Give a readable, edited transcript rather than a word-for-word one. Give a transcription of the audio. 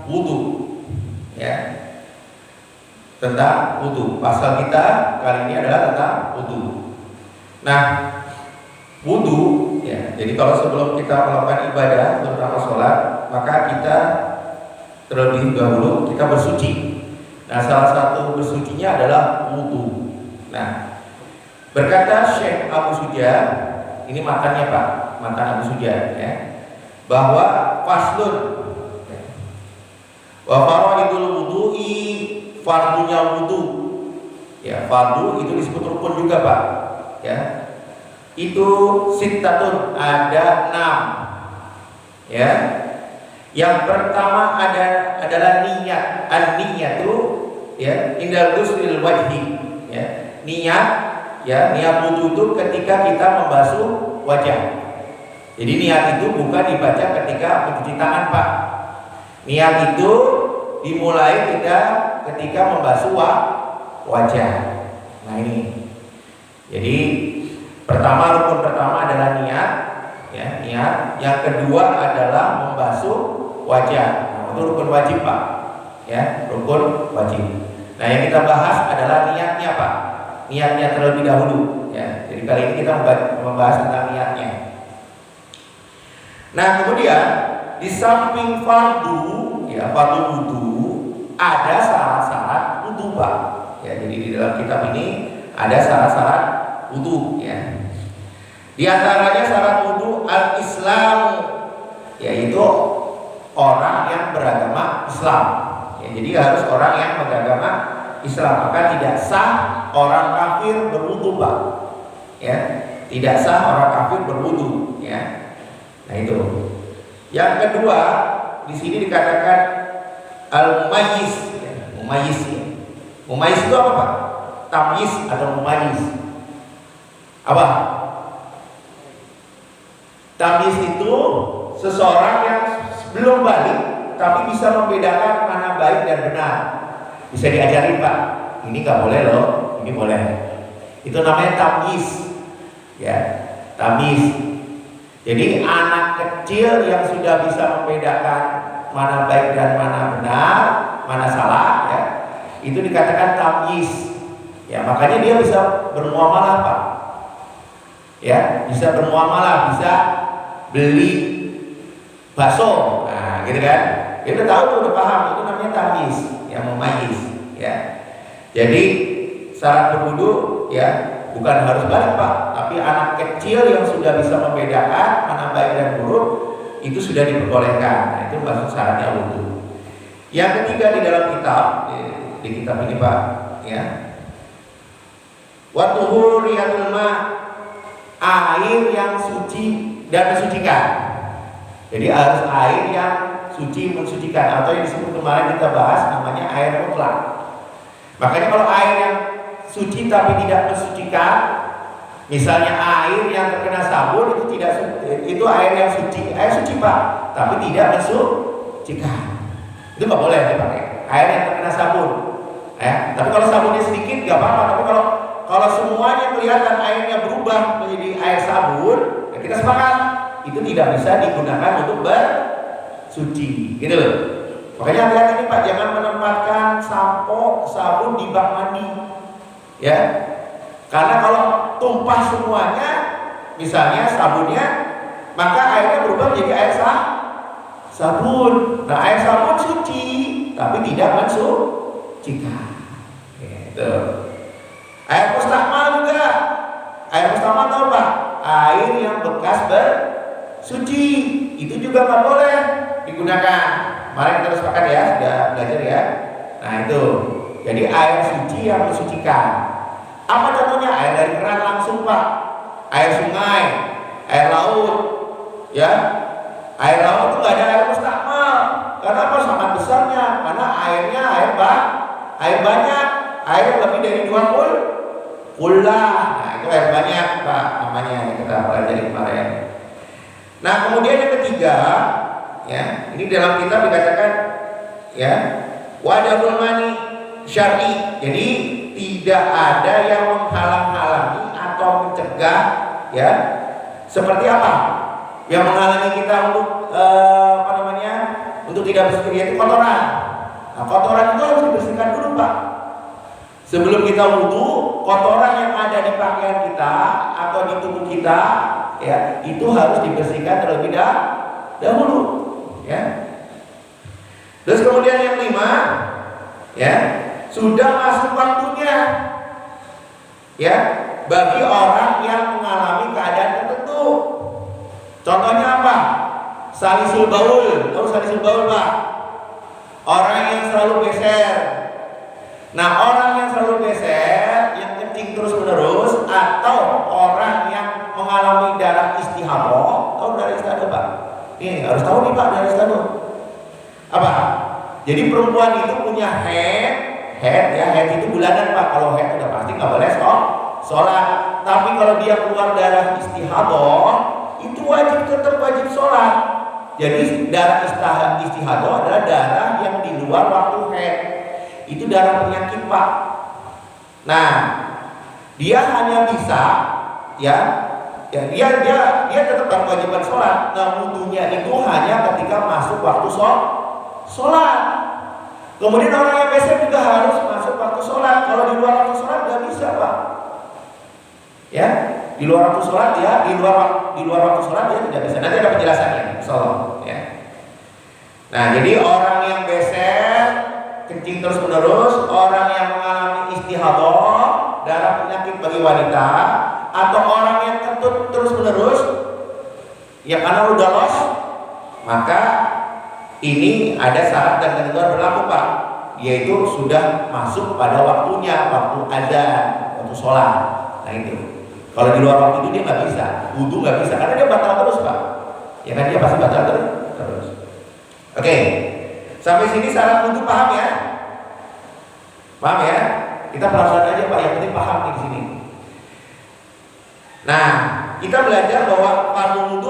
Wudhu, ya, tentang wudhu. Pasal kita kali ini adalah tentang wudhu. Nah, wudhu, ya, jadi kalau sebelum kita melakukan ibadah, terutama sholat, maka kita terlebih dahulu kita bersuci. Nah, salah satu bersucinya adalah wudhu. Nah, berkata Syekh Abu Suja, ini matanya Pak, matan Abu Suja, ya, bahwa faslun wa faraidul wudu'i, fardunya wudu, ya, fardu itu disebut rukun juga Pak, ya, itu sittatun, ada 6, ya. Yang pertama adalah niat, an-niyatu, ya, indal ghusl wajhi, ya, niat, ya, niat wudu itu ketika kita membasuh wajah. Jadi niat itu bukan dibaca ketika mencuci tangan Pak. Niat itu dimulai kita ketika membasuh wajah. Nah ini. Jadi rukun pertama adalah niat, ya, niat. Yang kedua adalah membasuh wajah. Nah, itu rukun wajib Pak, ya, rukun wajib. Nah yang kita bahas adalah niatnya Pak. Niatnya terlebih dahulu, ya. Jadi kali ini kita membahas tentang niatnya. Nah kemudian di samping fardu, ya, fardu wudu, ada syarat-syarat wudu Pak. Ya, jadi di dalam kitab ini ada syarat-syarat wudu, ya. Di antaranya syarat wudu al-Islam, yaitu orang yang beragama Islam. Ya, jadi harus orang yang beragama Islam, maka tidak sah orang kafir berwudu Pak. Ya, tidak sah orang kafir berwudu, ya. Nah itu. Yang kedua, di sini dikatakan al-mumayyiz, ya, mumayyiz, ya. Mumayyiz itu apa Pak? Tamyiz atau mumayyiz? Apa? Tamyiz itu seseorang yang belum balik tapi bisa membedakan mana baik dan benar. Bisa diajarin Pak. Ini nggak boleh loh, ini boleh. Itu namanya tamyiz, ya, tamyiz. Jadi anak kecil yang sudah bisa membedakan mana baik dan mana benar, mana salah, ya, itu dikatakan tamyiz. Ya, makanya dia bisa bermuamalah Pak. Ya, bisa bermuamalah, bisa beli bakso. Nah, gitu kan? Dia udah tahu tuh, udah paham, itu namanya tamyiz, yang memayyiz, ya. Jadi syarat berwudu, ya, bukan harus balik Pak, tapi anak kecil yang sudah bisa membedakan mana baik dan buruk itu sudah diperbolehkan. Nah, itu masuk syaratnya wudu. Yang ketiga di dalam kitab, di kitab ini Pak, ya, wa tuhuriyatul ma, air yang suci dan mensucikan. Jadi harus air yang suci mensucikan, atau yang disebut kemarin kita bahas namanya air mutlak. Makanya kalau air yang suci tapi tidak mensucikan, misalnya air yang terkena sabun itu tidak suci, itu air yang suci, air suci Pak, tapi tidak mensucikan. Itu nggak boleh dipakai. Air yang terkena sabun, ya. Tapi kalau sabunnya sedikit nggak apa-apa. Tapi kalau semuanya kelihatan airnya berubah menjadi air sabun, ya kita sepakat itu tidak bisa digunakan untuk bersuci, gitu loh. Makanya hati-hati nih Pak, jangan menempatkan sampo, sabun di bak mandi, ya. Karena kalau tumpah semuanya, misalnya sabunnya, maka airnya berubah menjadi air sabun. Nah, air sabun suci, tapi tidak mensucikan. Gitu. Air mustakmal juga. Air mustakmal tahu Pak? Air yang bekas bersuci, itu juga nggak boleh digunakan. Mari kita sepakat ya, sudah belajar ya. Nah itu, jadi air suci yang mensucikan. Apa contohnya? Air dari keran langsung Pak, air sungai, air laut, ya. Air laut itu nggak ada air mustakmal. Karena apa? Sangat besarnya. Karena airnya air banyak, air yang lebih dari 20 kullah. Nah itu air banyak Pak, namanya yang kita pelajari kemarin. Nah kemudian yang ketiga, ya, ini dalam kitab dikatakan, ya, wadahul mani syar'i. Jadi tidak ada yang menghalang-halangi atau mencegah, ya. Seperti apa? Yang menghalangi kita untuk untuk tidak bersih, yaitu kotoran. Nah, kotoran itu harus dibersihkan dulu Pak. Sebelum kita wudhu, kotoran yang ada di pakaian kita atau di tubuh kita, ya, itu harus dibersihkan terlebih dahulu, ya. Terus kemudian yang 5, ya, sudah masuk waktunya, ya, bagi orang yang mengalami keadaan tertentu. Contohnya apa? Salisul baul. Tahu salisul baul Pak? Orang yang selalu beser. Nah, orang yang selalu beser, yang kencing terus menerus, atau orang yang mengalami darah istihadah. Tahu darah istihadah Pak? Ini harus tahu nih Pak darah istihadah. Apa? Jadi perempuan itu punya head ya, head itu bulanan Pak. Kalau head udah pasti nggak boleh sholat. Tapi kalau dia keluar darah istihadah, itu tetap wajib sholat. Jadi darah istihadah adalah darah yang di luar waktu head. Itu darah penyakit Pak. Nah, dia hanya bisa, ya dia tetap berkewajiban sholat. Nah, wudhunya itu hanya ketika masuk waktu sholat. Kemudian orang yang beser juga harus masuk waktu sholat. Kalau di luar waktu sholat nggak bisa Pak. Ya, di luar waktu sholat ya, di luar waktu sholat dia tidak bisa. Nanti ada penjelasannya, insyaallah, ya. Nah, jadi orang yang beser, kencing terus menerus, orang yang mengalami istihadah, darah penyakit bagi wanita, atau orang yang kentut terus menerus, ya karena udah los, maka ini ada syarat dan ketentuan berlaku Pak, yaitu sudah masuk pada waktunya, waktu azan, waktu sholat. Nah itu. Kalau di luar waktu itu dia nggak bisa, wudhu nggak bisa, karena dia batal terus Pak. Ya kan dia pasti batal terus. Oke, sampai sini syarat wudhu paham ya? Paham ya? Kita pelan-pelan aja Pak, yang penting paham nih di sini. Nah, kita belajar bahwa fardu wudhu